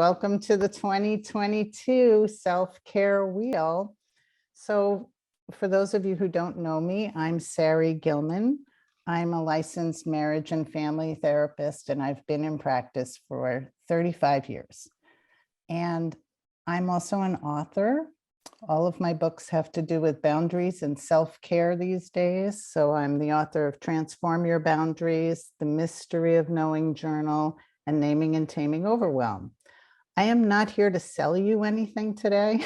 Welcome to the 2022 Self-Care Wheel. So for those of you who don't know me, I'm Sarri Gilman. I'm a licensed marriage and family therapist, and I've been in practice for 35 years. And I'm also an author. All of my books have to do with boundaries and self-care these days. So I'm the author of Transform Your Boundaries, The Mystery of Knowing Journal, and Naming and Taming Overwhelm. I am not here to sell you anything today.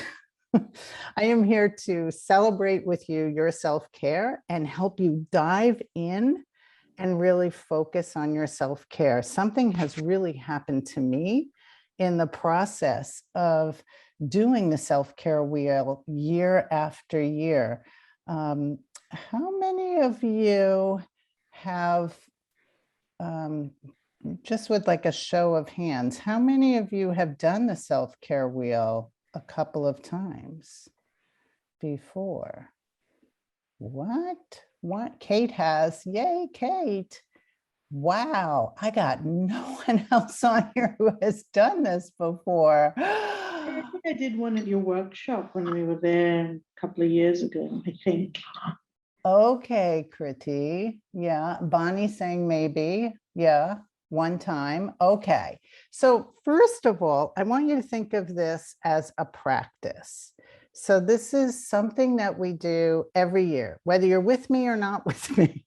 I am here to celebrate with you your self-care and help you dive in and really focus on your self-care. Something has really happened to me in the process of doing the self-care wheel year after year. How many of you have, just with like a show of hands, how many of you have done the self-care wheel a couple of times before? What? Kate has. Yay, Kate. Wow, I got no one else on here who has done this before. I think I did one at your workshop when we were there a couple of years ago, I think. Okay, Kriti. Yeah, Bonnie saying maybe. Yeah, one time. Okay. So first of all, I want you to think of this as a practice. So this is something that we do every year, whether you're with me or not with me.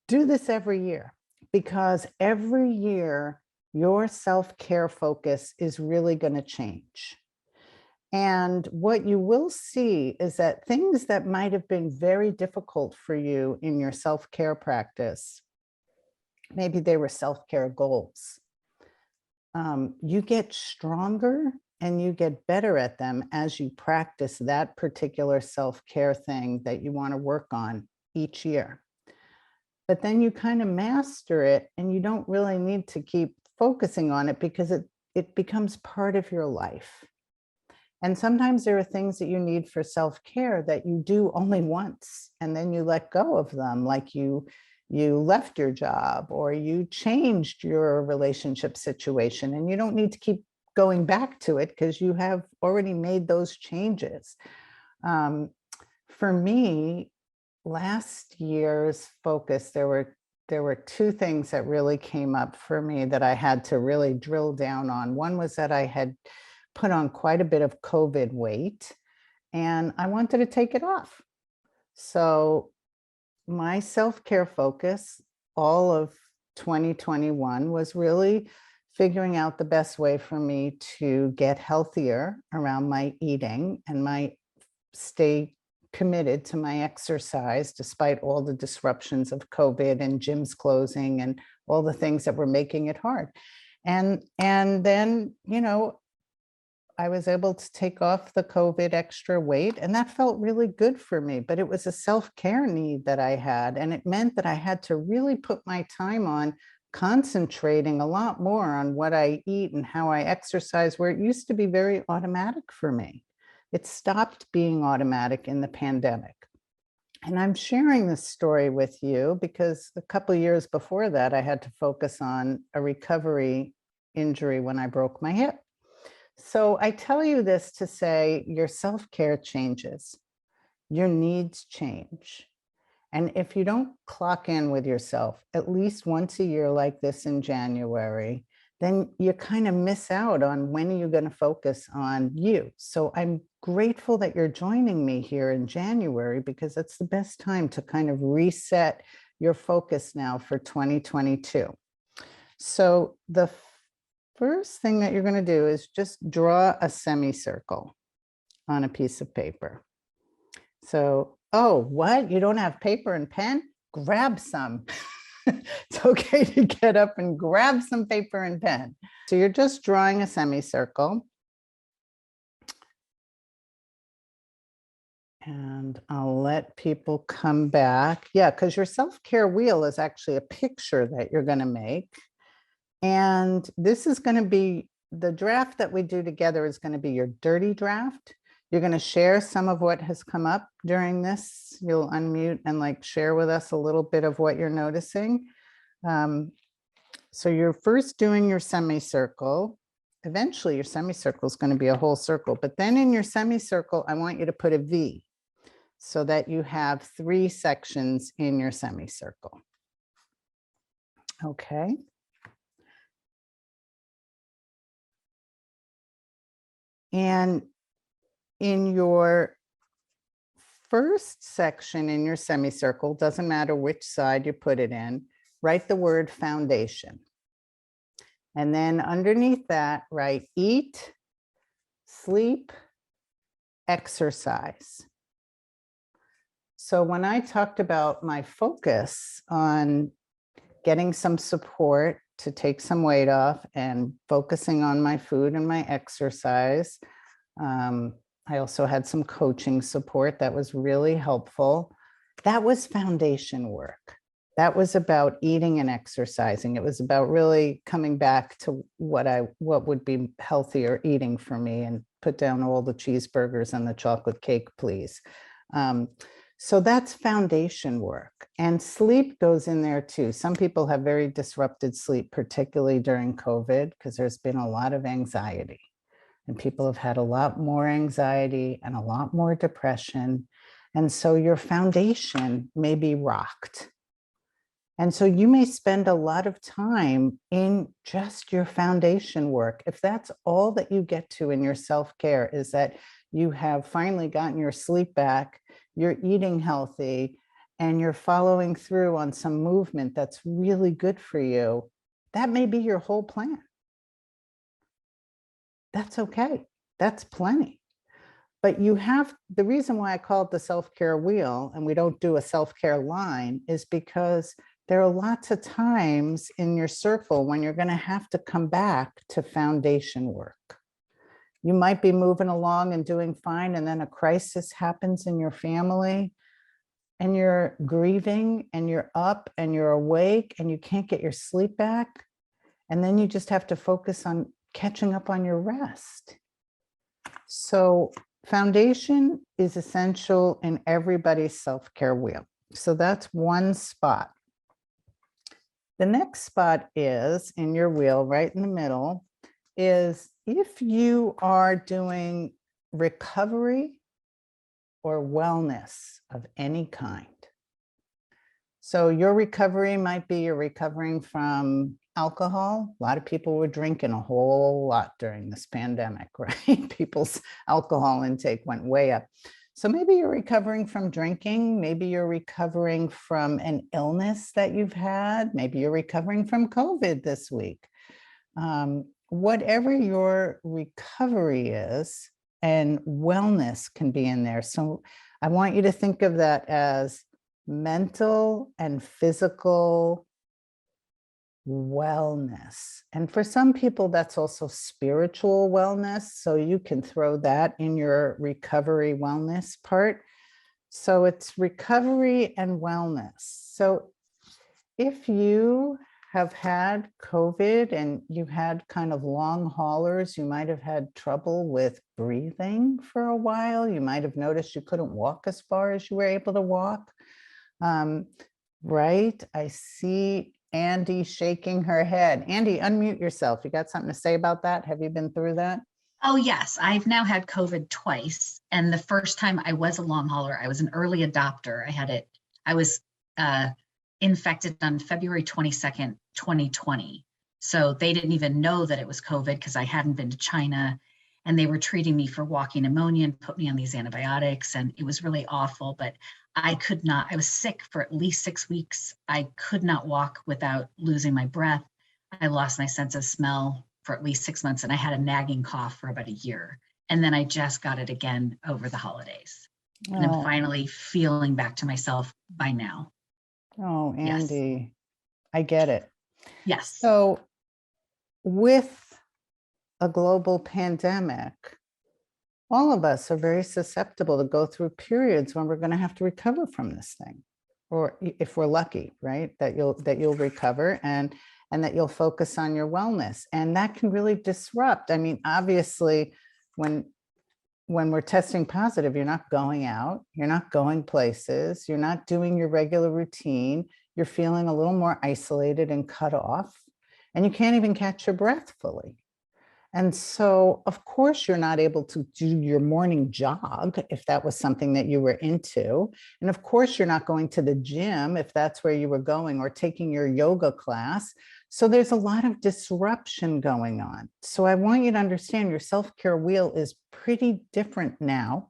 Do this every year, because every year your self-care focus is really going to change. And what you will see is that things that might have been very difficult for you in your self-care practice, maybe they were self-care goals, you get stronger and you get better at them as you practice that particular self-care thing that you want to work on each year. But then you kind of master it and you don't really need to keep focusing on it because it becomes part of your life. And sometimes there are things that you need for self-care that you do only once and then you let go of them, like you left your job or you changed your relationship situation and you don't need to keep going back to it because you have already made those changes. For me, last year's focus, there were two things that really came up for me that I had to really drill down on. One was that I had put on quite a bit of COVID weight and I wanted to take it off. So my self-care focus, all of 2021, was really figuring out the best way for me to get healthier around my eating and stay committed to my exercise despite all the disruptions of COVID and gyms closing and all the things that were making it hard. And then, I was able to take off the COVID extra weight, and that felt really good for me, but it was a self-care need that I had. And it meant that I had to really put my time on concentrating a lot more on what I eat and how I exercise, where it used to be very automatic for me. It stopped being automatic in the pandemic. And I'm sharing this story with you because a couple of years before that, I had to focus on a recovery injury when I broke my hip. So I tell you this to say your self-care changes, your needs change. And if you don't clock in with yourself at least once a year like this in January, then you kind of miss out on when you're going to focus on you. So I'm grateful that you're joining me here in January because it's the best time to kind of reset your focus now for 2022. So the first thing that you're going to do is just draw a semicircle on a piece of paper. So, oh, what? You don't have paper and pen? Grab some. It's okay to get up and grab some paper and pen. So you're just drawing a semicircle. And I'll let people come back. Yeah, because your self-care wheel is actually a picture that you're going to make. And this is going to be, the draft that we do together is going to be your dirty draft. You're going to share some of what has come up during this. You'll unmute and share with us a little bit of what you're noticing. So you're first doing your semicircle. eventually your semicircle is going to be a whole circle, but then in your semicircle, I want you to put a V so that you have 3 sections in your semicircle. Okay. And in your first section in your semicircle, doesn't matter which side you put it in, write the word foundation. And then underneath that, write eat, sleep, exercise. So when I talked about my focus on getting some support to take some weight off and focusing on my food and my exercise, I also had some coaching support that was really helpful. That was foundation work. That was about eating and exercising. It was about really coming back to what would be healthier eating for me, and put down all the cheeseburgers and the chocolate cake, please. So that's foundation work. And sleep goes in there too. Some people have very disrupted sleep, particularly during COVID, because there's been a lot of anxiety. And people have had a lot more anxiety and a lot more depression. And so your foundation may be rocked. And so you may spend a lot of time in just your foundation work. If that's all that you get to in your self-care, is that you have finally gotten your sleep back, you're eating healthy, and you're following through on some movement that's really good for you, that may be your whole plan. That's okay. That's plenty. But you have, the reason why I call it the self-care wheel and we don't do a self-care line is because there are lots of times in your circle when you're going to have to come back to foundation work. You might be moving along and doing fine, and then a crisis happens in your family and you're grieving and you're up and you're awake and you can't get your sleep back. And then you just have to focus on catching up on your rest. So foundation is essential in everybody's self-care wheel. So that's one spot. The next spot is in your wheel, right in the middle, is if you are doing recovery or wellness of any kind. So your recovery might be you're recovering from alcohol. A lot of people were drinking a whole lot during this pandemic, right? People's alcohol intake went way up. So maybe you're recovering from drinking. Maybe you're recovering from an illness that you've had. Maybe you're recovering from COVID this week. Whatever your recovery is, and wellness can be in there. So I want you to think of that as mental and physical wellness. And for some people, that's also spiritual wellness. So you can throw that in your recovery wellness part. So it's recovery and wellness. So if you have had COVID and you had kind of long haulers, you might have had trouble with breathing for a while. You might have noticed you couldn't walk as far as you were able to walk. Right? I see Andy shaking her head. Andy, unmute yourself. You got something to say about that? Have you been through that? Oh, yes. I've now had COVID twice. And the first time I was a long hauler, I was an early adopter. I was infected on February 22nd, 2020. So they didn't even know that it was COVID because I hadn't been to China, and they were treating me for walking pneumonia and put me on these antibiotics. And it was really awful, but I was sick for at least 6 weeks. I could not walk without losing my breath. I lost my sense of smell for at least 6 months, and I had a nagging cough for about a year. And then I just got it again over the holidays. And I'm finally feeling back to myself by now. Oh, Andy, yes. I get it. Yes. So with a global pandemic, all of us are very susceptible to go through periods when we're going to have to recover from this thing, or if we're lucky, right, that you'll recover and that you'll focus on your wellness. And that can really disrupt. I mean, obviously, when we're testing positive, you're not going out, you're not going places, you're not doing your regular routine, you're feeling a little more isolated and cut off, and you can't even catch your breath fully. And so, of course, you're not able to do your morning jog if that was something that you were into. And of course, you're not going to the gym if that's where you were going, or taking your yoga class. So there's a lot of disruption going on. So I want you to understand your self-care wheel is pretty different now,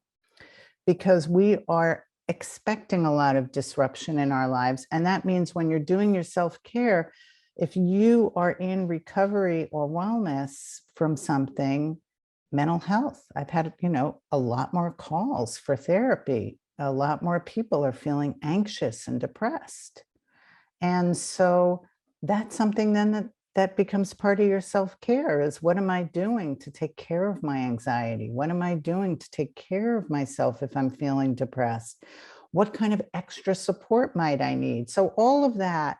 because we are expecting a lot of disruption in our lives. And that means when you're doing your self-care, if you are in recovery or wellness from something, mental health, I've had, a lot more calls for therapy. A lot more people are feeling anxious and depressed. And so that's something then that becomes part of your self-care, is what am I doing to take care of my anxiety? What am I doing to take care of myself if I'm feeling depressed? What kind of extra support might I need? So all of that,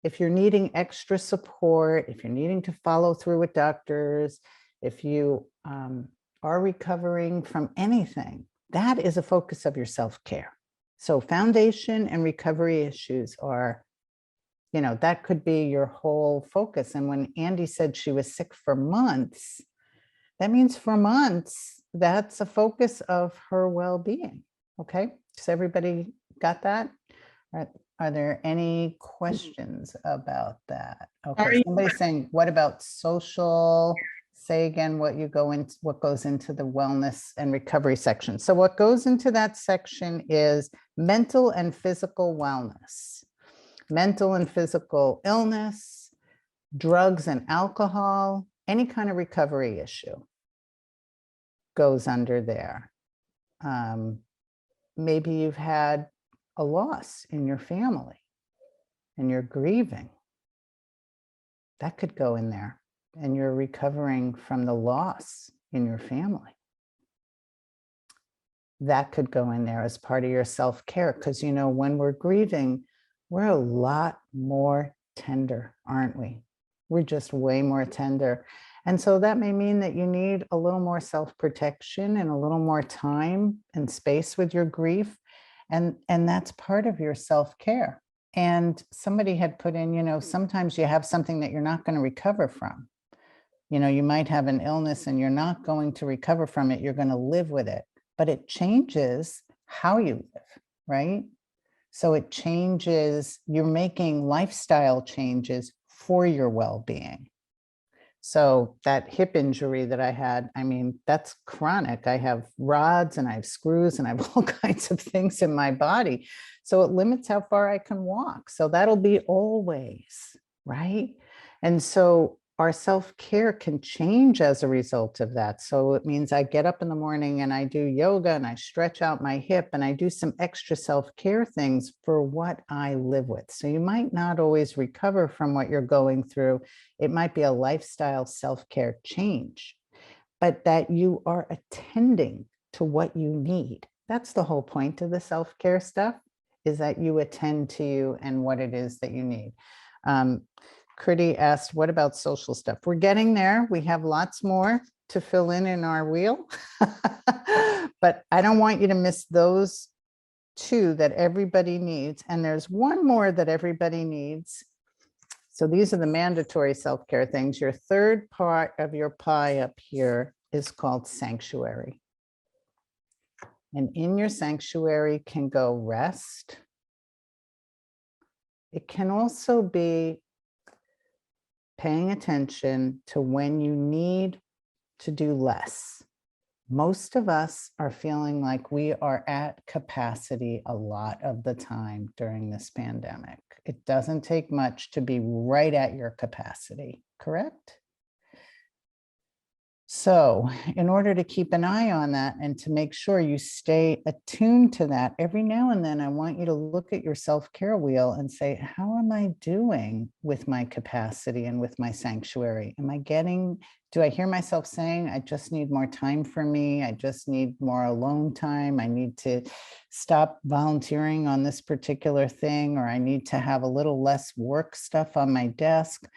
if you're needing extra support, if you're needing to follow through with doctors, if you are recovering from anything, that is a focus of your self-care. So foundation and recovery issues are, that could be your whole focus. And when Andy said she was sick for months, that means for months, that's a focus of her well-being. Okay, so everybody got that? Are there any questions about that? Okay, somebody's saying, what about social? Say again what goes into the wellness and recovery section. So what goes into that section is mental and physical wellness, mental and physical illness, drugs and alcohol, any kind of recovery issue goes under there. Maybe you've had a loss in your family and you're grieving. That could go in there, and you're recovering from the loss in your family. That could go in there as part of your self-care, because when we're grieving, we're a lot more tender, aren't we? We're just way more tender. And so that may mean that you need a little more self-protection and a little more time and space with your grief. And that's part of your self-care. And somebody had put in, sometimes you have something that you're not going to recover from. You might have an illness and you're not going to recover from it. You're going to live with it, but it changes how you live, right? So it changes, you're making lifestyle changes for your well-being. So that hip injury that I had, that's chronic. I have rods and I have screws and I have all kinds of things in my body. So it limits how far I can walk. So that'll be always, right? And so our self-care can change as a result of that. So it means I get up in the morning and I do yoga and I stretch out my hip and I do some extra self-care things for what I live with. So you might not always recover from what you're going through. It might be a lifestyle self-care change, but that you are attending to what you need. That's the whole point of the self-care stuff, is that you attend to you and what it is that you need. Critty asked, what about social stuff? We're getting there. We have lots more to fill in our wheel, but I don't want you to miss those two that everybody needs. And there's one more that everybody needs. So these are the mandatory self-care things. Your third part of your pie up here is called sanctuary. And in your sanctuary can go rest. It can also be paying attention to when you need to do less. Most of us are feeling like we are at capacity a lot of the time during this pandemic. It doesn't take much to be right at your capacity, correct? So in order to keep an eye on that and to make sure you stay attuned to that, every now and then I want you to look at your self-care wheel and say, how am I doing with my capacity and with my sanctuary? Do I hear myself saying, I just need more time for me. I just need more alone time. I need to stop volunteering on this particular thing, or I need to have a little less work stuff on my desk.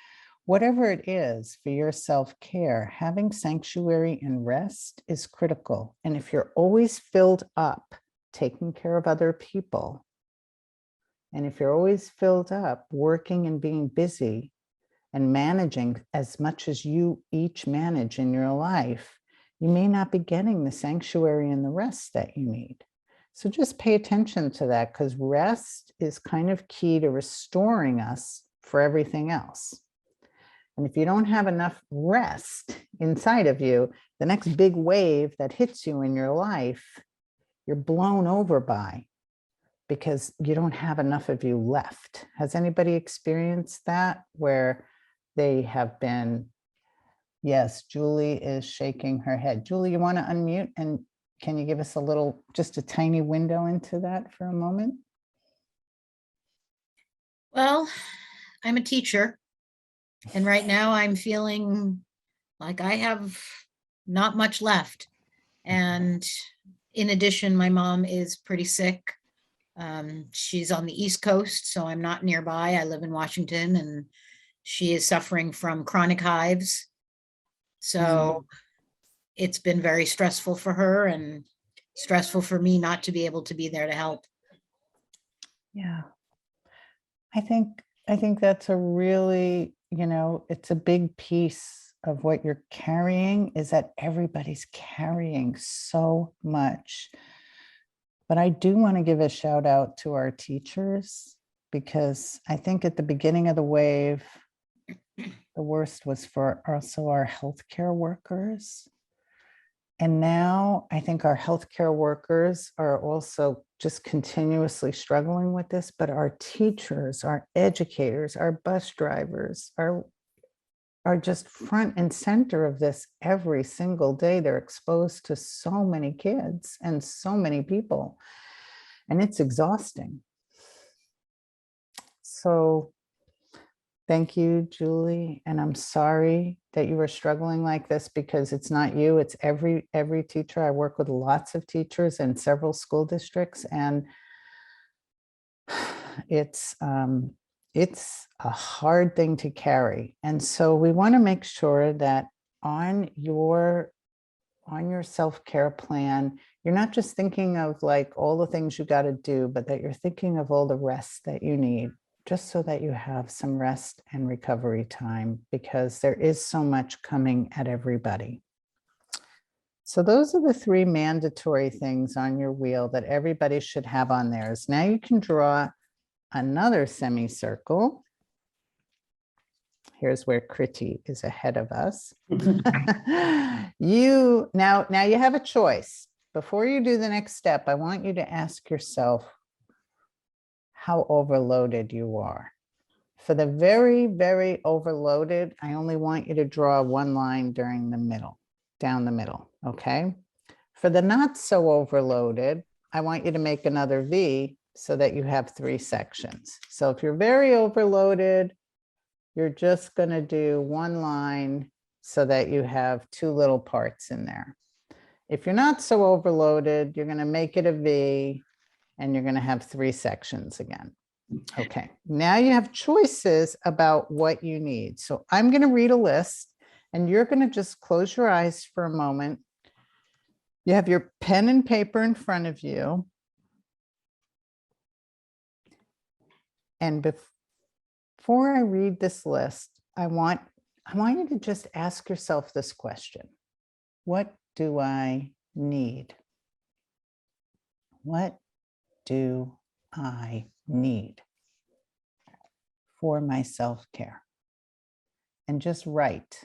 Whatever it is for your self-care, having sanctuary and rest is critical. And if you're always filled up taking care of other people, and if you're always filled up working and being busy, and managing as much as you each manage in your life, you may not be getting the sanctuary and the rest that you need. So just pay attention to that, because rest is kind of key to restoring us for everything else. And if you don't have enough rest inside of you, the next big wave that hits you in your life, you're blown over by, because you don't have enough of you left. Has anybody experienced that, where they have been? Yes, Julie is shaking her head. Julie, you want to unmute, and can you give us a little, just a tiny window into that for a moment? Well, I'm a teacher, and right now I'm feeling like I have not much left. And in addition, my mom is pretty sick. She's on the East Coast, so I'm not nearby. I live in Washington, and she is suffering from chronic hives. So it's been very stressful for her and stressful for me not to be able to be there to help. Yeah. I think that's a really, it's a big piece of what you're carrying, is that everybody's carrying so much. But I do want to give a shout out to our teachers, because I think at the beginning of the wave, the worst was for also our healthcare workers. And now I think our healthcare workers are also just continuously struggling with this, but our teachers, our educators, our bus drivers are just front and center of this every single day. They're exposed to so many kids and so many people, and it's exhausting. So thank you, Julie. And I'm sorry that you were struggling like this, because it's not you, it's every teacher. I work with lots of teachers in several school districts, and it's a hard thing to carry. And so we want to make sure that on your self-care plan, you're not just thinking of like all the things you got to do, but that you're thinking of all the rest that you need, just so that you have some rest and recovery time, because there is so much coming at everybody. So those are the 3 mandatory things on your wheel that everybody should have on theirs. Now you can draw another semicircle. Here's where Kriti is ahead of us. Now you have a choice. Before you do the next step, I want you to ask yourself how overloaded you are. For the very, very overloaded, I only want you to draw one line down the middle, okay? For the not so overloaded, I want you to make another V so that you have 3 sections. So if you're very overloaded, you're just going to do one line so that you have 2 little parts in there. If you're not so overloaded, you're going to make it a V, and you're going to have 3 sections again. Okay, now you have choices about what you need. So I'm going to read a list, and you're going to just close your eyes for a moment. You have your pen and paper in front of you. And before I read this list, I want you to just ask yourself this question. What do I need? What do I need for my self-care? And just write.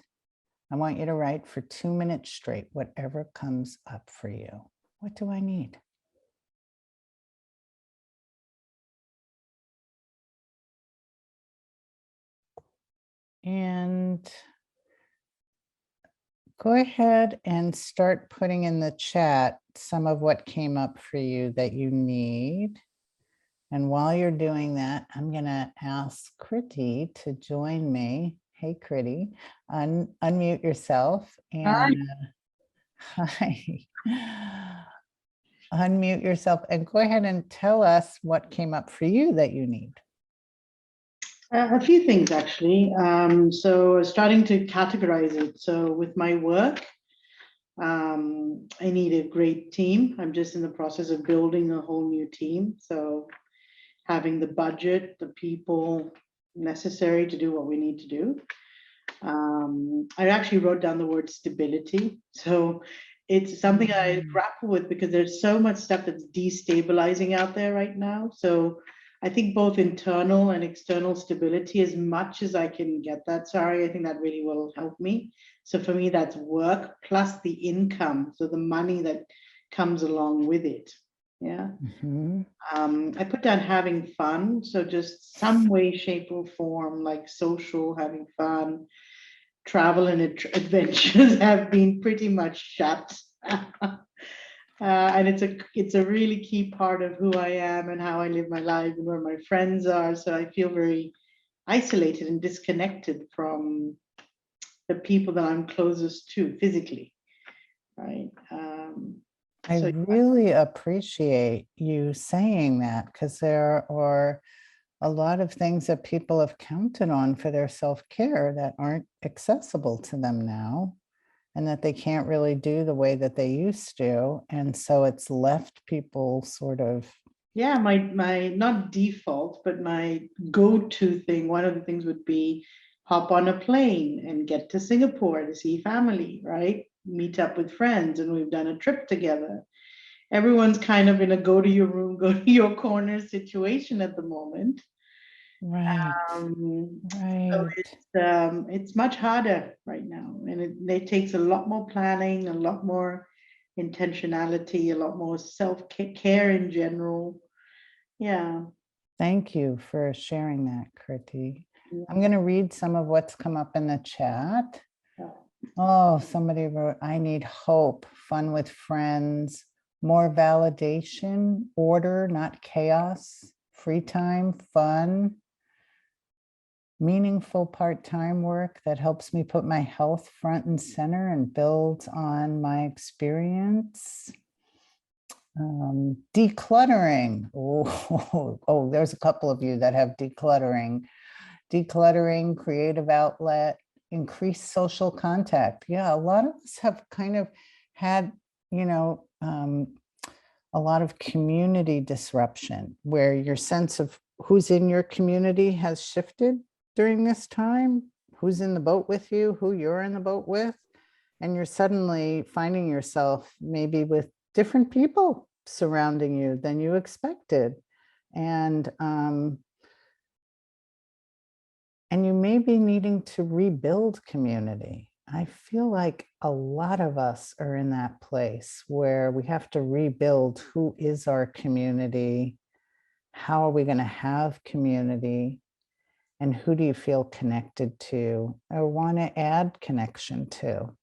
I want you to write for 2 minutes straight, whatever comes up for you. What do I need? And go ahead and start putting in the chat some of what came up for you that you need. And while you're doing that, I'm going to ask Kriti to join me. Hey, Kriti, unmute yourself. And hi. Unmute yourself and go ahead and tell us what came up for you that you need. A few things, actually. So starting to categorize it. So with my work, I need a great team. I'm just in the process of building a whole new team. So having the budget, the people, necessary to do what we need to do. I actually wrote down the word stability. So it's something I grapple with because there's so much stuff that's destabilizing out there right now. So I think both internal and external stability, as much as I can get that, sorry, I think that really will help me. So for me, that's work plus the income. So the money that comes along with it. Yeah. Mhm. I put down having fun. So just some way, shape, or form, like social, having fun, travel and adventures have been pretty much shut. And it's a really key part of who I am and how I live my life and where my friends are. So I feel very isolated and disconnected from the people that I'm closest to physically, right? I So really appreciate you saying that, because there are a lot of things that people have counted on for their self-care that aren't accessible to them now, and that they can't really do the way that they used to. And so it's left people sort of, yeah, my not default, but my go-to thing, one of the things would be hop on a plane and get to Singapore to see family, right? Meet up with friends, and we've done a trip together. Everyone's kind of in a go to your room, go to your corner situation at the moment. right, So right. it's much harder right now, and it takes a lot more planning, a lot more intentionality, a lot more self-care in general. Yeah. Thank you for sharing that, Kriti. Yeah. I'm going to read some of what's come up in the chat. Yeah. Oh, somebody wrote, I need hope, fun with friends, more validation, order, not chaos, free time, fun, meaningful part-time work that helps me put my health front and center and builds on my experience. Decluttering. Oh, there's a couple of you that have decluttering. Decluttering, creative outlet, increased social contact. Yeah, a lot of us have kind of had, a lot of community disruption where your sense of who's in your community has shifted during this time, who's in the boat with you, who you're in the boat with, and you're suddenly finding yourself maybe with different people surrounding you than you expected. And you may be needing to rebuild community. I feel like a lot of us are in that place where we have to rebuild who is our community, how are we going to have community, and who do you feel connected to or want to add connection to.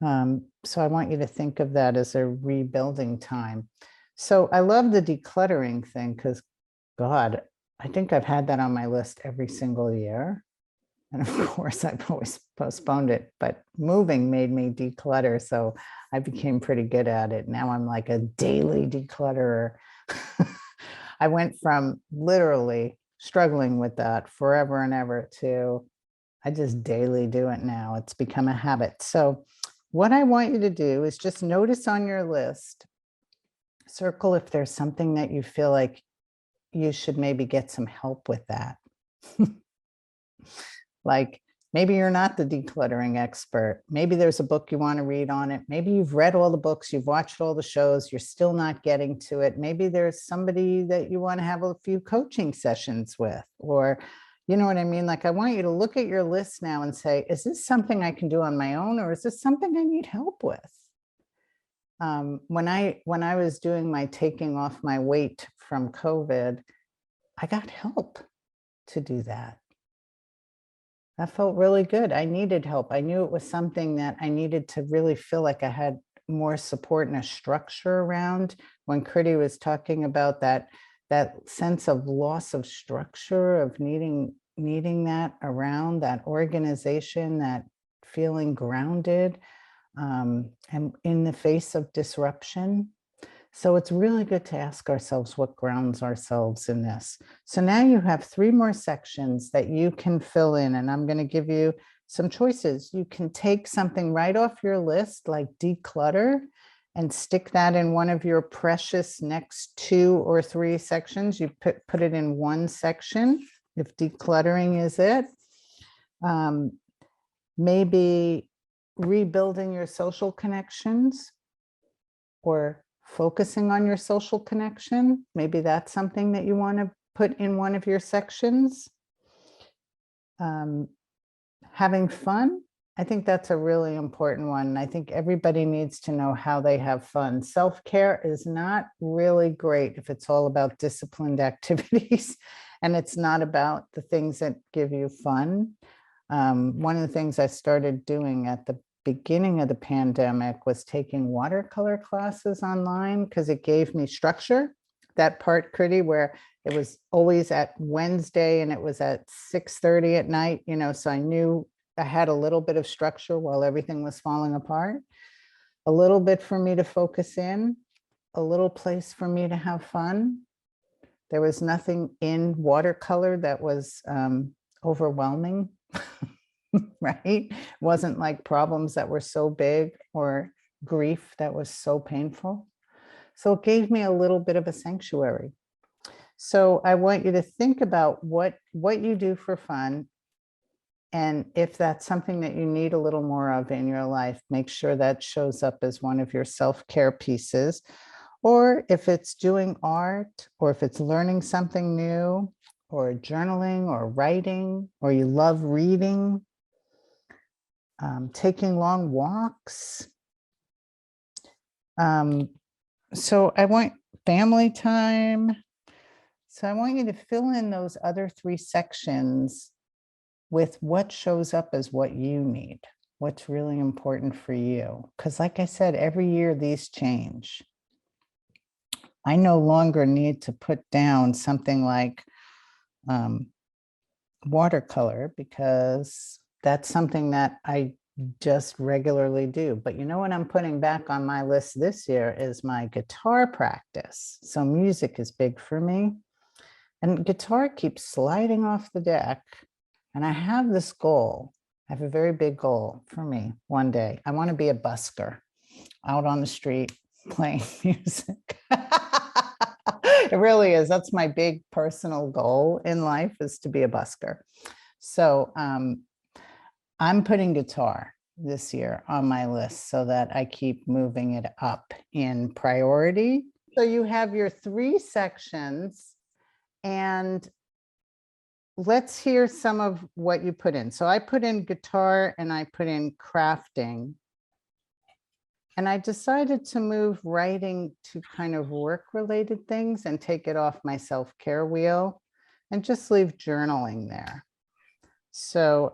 So I want you to think of that as a rebuilding time. So I love the decluttering thing because, God, I think I've had that on my list every single year. And of course, I've always postponed it, but moving made me declutter. So I became pretty good at it. Now I'm like a daily declutterer. I went from literally struggling with that forever and ever to I just daily do it now. It's become a habit. So what I want you to do is just notice on your list, circle if there's something that you feel like you should maybe get some help with that. Like maybe you're not the decluttering expert. Maybe there's a book you want to read on it. Maybe you've read all the books, you've watched all the shows, you're still not getting to it. Maybe there's somebody that you want to have a few coaching sessions with, or you know what I mean? Like I want you to look at your list now and say, is this something I can do on my own, or is this something I need help with? When I was doing my taking off my weight from COVID, I got help to do that. That felt really good. I needed help. I knew it was something that I needed to really feel like I had more support and a structure around. When Kriti was talking about that sense of loss of structure, of needing that around, that organization, that feeling grounded, and in the face of disruption. So it's really good to ask ourselves what grounds ourselves in this. So now you have 3 more sections that you can fill in, and I'm going to give you some choices. You can take something right off your list, like declutter, and stick that in one of your precious next 2 or 3 sections. You put it in one section. if decluttering is it. Maybe rebuilding your social connections or focusing on your social connection. Maybe that's something that you want to put in one of your sections. Having fun. I think that's a really important one. I think everybody needs to know how they have fun. Self-care is not really great if it's all about disciplined activities and it's not about the things that give you fun. One of the things I started doing at the beginning of the pandemic was taking watercolor classes online because it gave me structure. That part, Critty, where it was always at Wednesday and it was at 6:30 at night, you know, so I knew I had a little bit of structure while everything was falling apart, a little bit for me to focus in, a little place for me to have fun. There was nothing in watercolor that was overwhelming, right? It wasn't like problems that were so big or grief that was so painful. So it gave me a little bit of a sanctuary. So I want you to think about what you do for fun. And if that's something that you need a little more of in your life, make sure that shows up as one of your self-care pieces. Or if it's doing art, or if it's learning something new, or journaling or writing, or you love reading, taking long walks. So I want family time. So I want you to fill in those other 3 sections with what shows up as what you need, what's really important for you. Because like I said, every year these change. I no longer need to put down something like watercolor because that's something that I just regularly do. But you know what I'm putting back on my list this year is my guitar practice. So music is big for me. And guitar keeps sliding off the deck. And I have this goal. I have a very big goal for me one day. I want to be a busker out on the street playing music. It really is. That's my big personal goal in life, is to be a busker. So I'm putting guitar this year on my list so that I keep moving it up in priority. So you have your 3 sections, and let's hear some of what you put in. So I put in guitar and I put in crafting. And I decided to move writing to kind of work-related things and take it off my self-care wheel and just leave journaling there. So,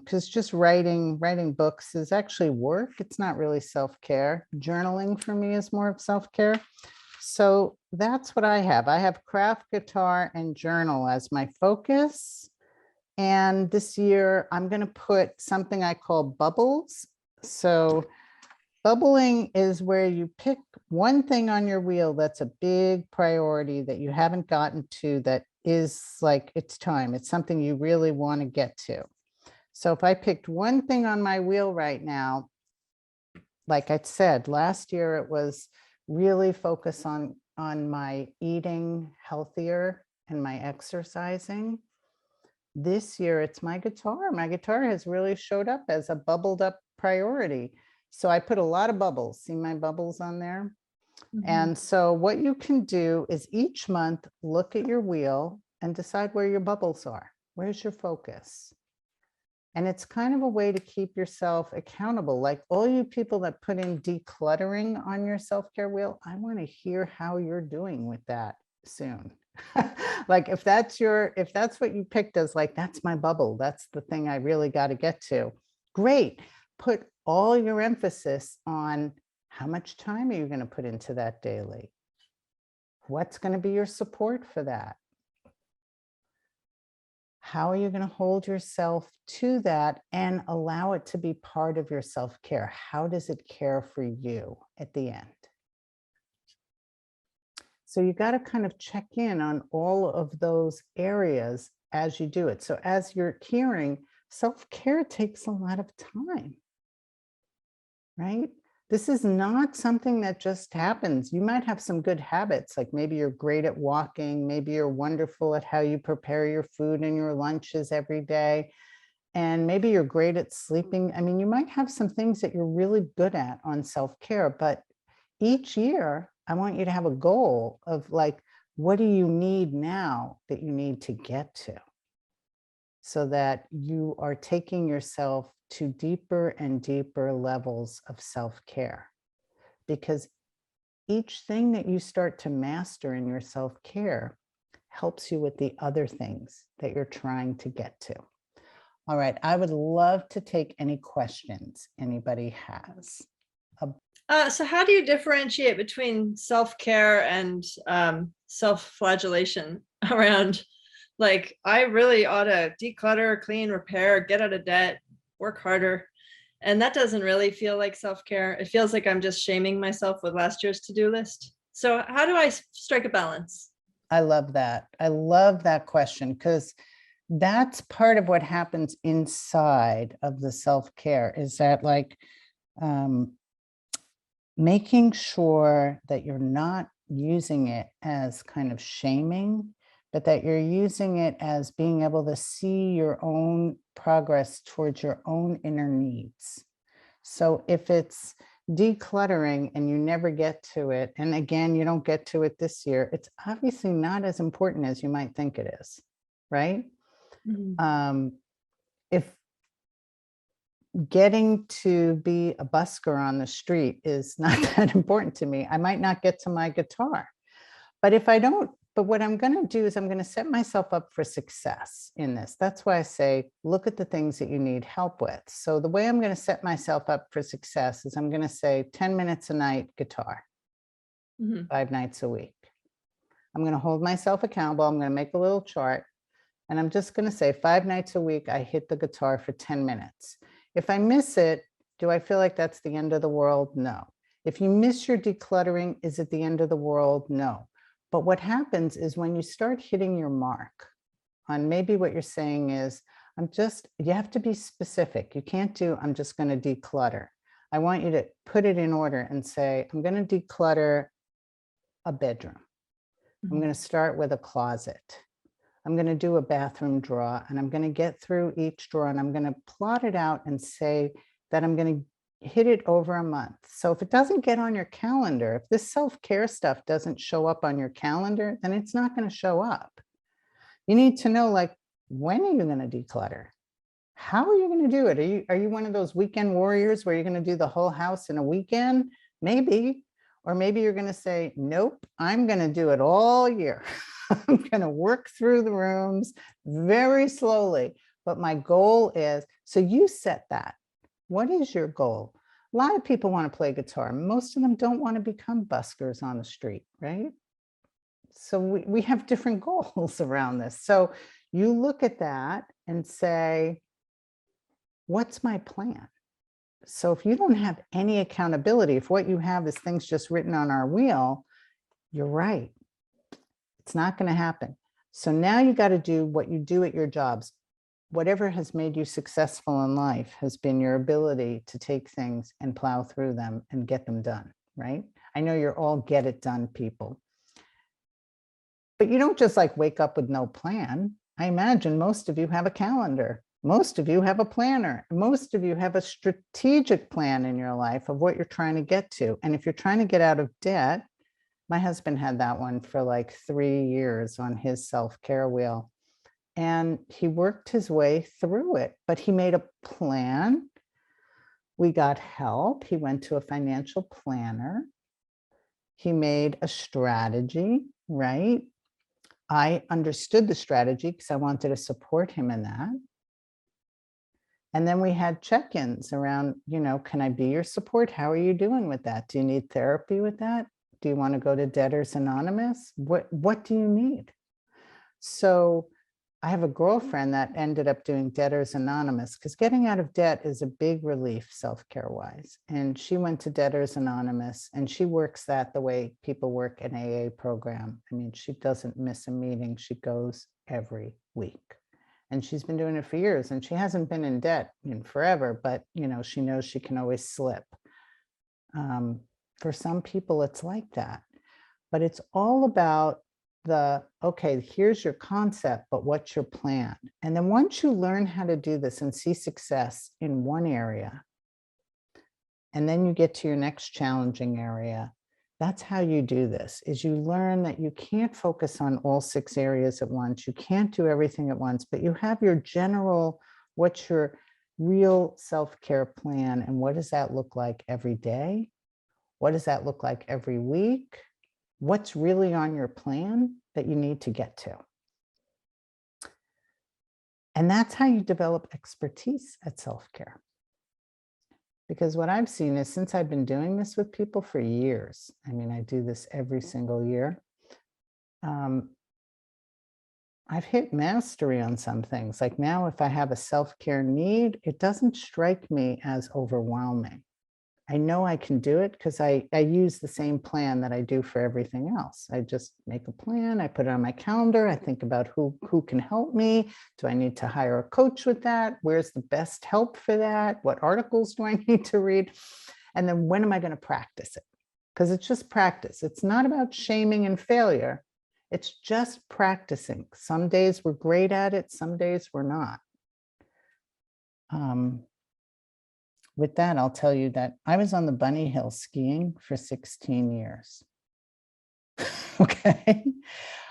because just writing books is actually work. It's not really self-care. Journaling for me is more of self-care. So that's what I have. I have craft, guitar, and journal as my focus. And this year I'm going to put something I call bubbles. So bubbling is where you pick one thing on your wheel that's a big priority that you haven't gotten to, that is like, it's time. It's something you really want to get to. So if I picked one thing on my wheel right now, like I said, last year it was really focus on my eating healthier and my exercising. This year it's my guitar. My guitar has really showed up as a bubbled up priority. So I put a lot of bubbles. See my bubbles on there? And so what you can do is each month look at your wheel and decide where your bubbles are. Where's your focus? And it's kind of a way to keep yourself accountable. Like all you people that put in decluttering on your self-care wheel, I want to hear how you're doing with that soon. Like if that's what you picked as like, that's my bubble, that's the thing I really got to get to. Great. Put all your emphasis on how much time are you going to put into that daily? What's going to be your support for that? How are you going to hold yourself to that and allow it to be part of your self-care? How does it care for you at the end? So you got to kind of check in on all of those areas as you do it. So as you're hearing, self-care takes a lot of time, right? This is not something that just happens. You might have some good habits, like maybe you're great at walking, maybe you're wonderful at how you prepare your food and your lunches every day, and maybe you're great at sleeping. I mean, you might have some things that you're really good at on self-care, but each year, I want you to have a goal of like, what do you need now that you need to get to? So that you are taking yourself to deeper and deeper levels of self-care. Because each thing that you start to master in your self-care helps you with the other things that you're trying to get to. All right, I would love to take any questions anybody has. So how do you differentiate between self-care and self-flagellation around, like, I really ought to declutter, clean, repair, get out of debt, work harder. And that doesn't really feel like self-care. It feels like I'm just shaming myself with last year's to-do list. So how do I strike a balance? I love that. I love that question, because that's part of what happens inside of the self-care, is that like making sure that you're not using it as kind of shaming, but that you're using it as being able to see your own progress towards your own inner needs. So if it's decluttering and you never get to it, and again, you don't get to it this year, it's obviously not as important as you might think it is, right? If getting to be a busker on the street is not that important to me, I might not get to my guitar. But if I don't, but what I'm going to do is I'm going to set myself up for success in this. That's why I say, look at the things that you need help with. So the way I'm going to set myself up for success is I'm going to say 10 minutes a night guitar, 5 nights a week. I'm going to hold myself accountable. I'm going to make a little chart, and I'm just going to say 5 nights a week, I hit the guitar for 10 minutes. If I miss it, do I feel like that's the end of the world? No. If you miss your decluttering, is it the end of the world? No. But what happens is when you start hitting your mark on maybe what you're saying is, you have to be specific. You can't do, I'm just going to declutter. I want you to put it in order and say, I'm going to declutter a bedroom. I'm going to start with a closet. I'm going to do a bathroom drawer, and I'm going to get through each drawer, and I'm going to plot it out and say that I'm going to hit it over a month. So if it doesn't get on your calendar, if this self-care stuff doesn't show up on your calendar, then it's not going to show up. You need to know, like, when are you going to declutter? How are you going to do it? Are you one of those weekend warriors where you're going to do the whole house in a weekend? Maybe. Or maybe you're going to say, nope, I'm going to do it all year. I'm going to work through the rooms very slowly. But my goal is, so you set that. What is your goal? A lot of people want to play guitar. Most of them don't want to become buskers on the street, right? So we have different goals around this. So you look at that and say, what's my plan? So if you don't have any accountability, if what you have is things just written on our wheel, you're right. It's not going to happen. So now you got to do what you do at your jobs. Whatever has made you successful in life has been your ability to take things and plow through them and get them done, right? I know you're all get it done people. But you don't just like wake up with no plan. I imagine most of you have a calendar. Most of you have a planner. Most of you have a strategic plan in your life of what you're trying to get to. And if you're trying to get out of debt, my husband had that one for like 3 years on his self-care wheel. And he worked his way through it, but he made a plan. We got help. He went to a financial planner. He made a strategy, right? I understood the strategy because I wanted to support him in that. And then we had check-ins around, can I be your support? How are you doing with that? Do you need therapy with that? Do you want to go to Debtors Anonymous? What do you need? So I have a girlfriend that ended up doing Debtors Anonymous because getting out of debt is a big relief self-care wise. And she went to Debtors Anonymous, and she works that the way people work an AA program. I mean, she doesn't miss a meeting. She goes every week. And she's been doing it for years, and she hasn't been in debt in forever, but she knows she can always slip. For some people, it's like that. But it's all about okay, here's your concept, but what's your plan? And then once you learn how to do this and see success in one area, and then you get to your next challenging area, that's how you do this, is you learn that you can't focus on all 6 areas at once. You can't do everything at once, but you have your general, what's your real self-care plan, and what does that look like every day? What does that look like every week? What's really on your plan that you need to get to? And that's how you develop expertise at self-care. Because what I've seen is, since I've been doing this with people for years, I mean, I do this every single year, I've hit mastery on some things. Like now, if I have a self-care need, it doesn't strike me as overwhelming. I know I can do it because I use the same plan that I do for everything else. I just make a plan, I put it on my calendar, I think about who can help me. Do I need to hire a coach with that? Where's the best help for that? What articles do I need to read? And then when am I going to practice it? Because it's just practice. It's not about shaming and failure. It's just practicing. Some days we're great at it, some days we're not. With that, I'll tell you that I was on the Bunny Hill skiing for 16 years. Okay.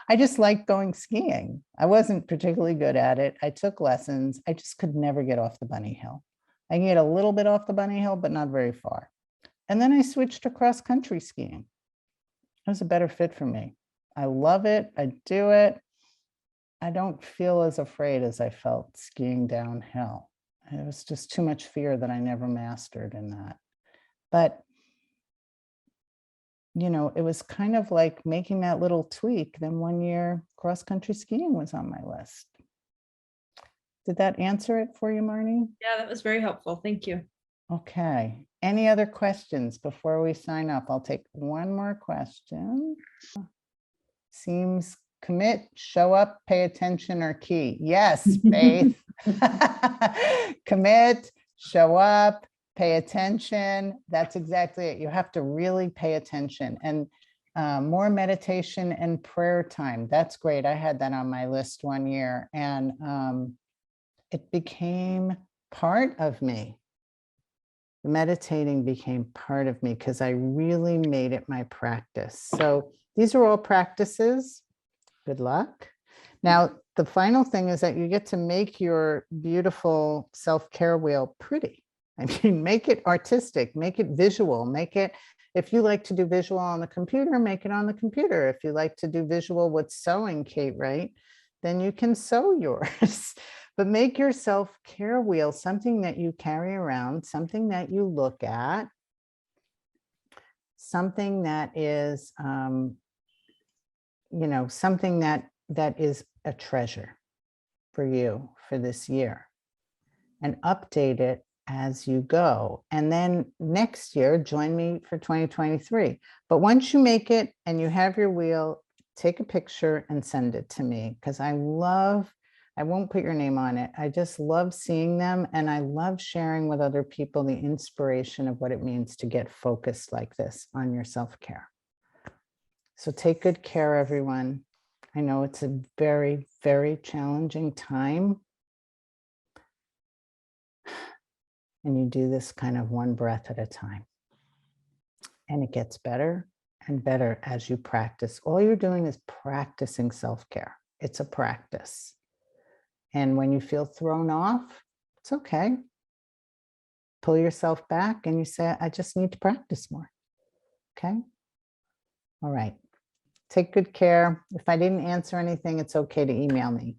I just liked going skiing. I wasn't particularly good at it. I took lessons. I just could never get off the Bunny Hill. I can get a little bit off the Bunny Hill, but not very far. And then I switched to cross country skiing. It was a better fit for me. I love it. I do it. I don't feel as afraid as I felt skiing downhill. It was just too much fear that I never mastered in that. But, you know, it was kind of like making that little tweak. Then 1 year cross-country skiing was on my list. Did that answer it for you, Marnie? Yeah, that was very helpful. Thank you. Okay. Any other questions before we sign up? I'll take one more question. Seems commit, show up, pay attention are key. Yes, Faith. Commit, show up, pay attention. That's exactly it. You have to really pay attention. And more meditation and prayer time. That's great. I had that on my list 1 year, and it became part of me. Meditating became part of me because I really made it my practice. So these are all practices. Good luck. Now, the final thing is that you get to make your beautiful self-care wheel pretty. I mean, make it artistic, make it visual, make it, if you like to do visual on the computer, make it on the computer. If you like to do visual with sewing, Kate, right? Then you can sew yours. But make your self-care wheel something that you carry around, something that you look at, something that is, you know, something that is a treasure for you for this year, and update it as you go. And then next year, join me for 2023. But once you make it and you have your wheel, take a picture and send it to me, because I won't put your name on it. I just love seeing them, and I love sharing with other people the inspiration of what it means to get focused like this on your self-care. So take good care, everyone. I know it's a very, very challenging time. And you do this kind of one breath at a time. And it gets better and better as you practice. All you're doing is practicing self-care. It's a practice. And when you feel thrown off, it's okay. Pull yourself back and you say, I just need to practice more. Okay? All right. Take good care. If I didn't answer anything, it's okay to email me.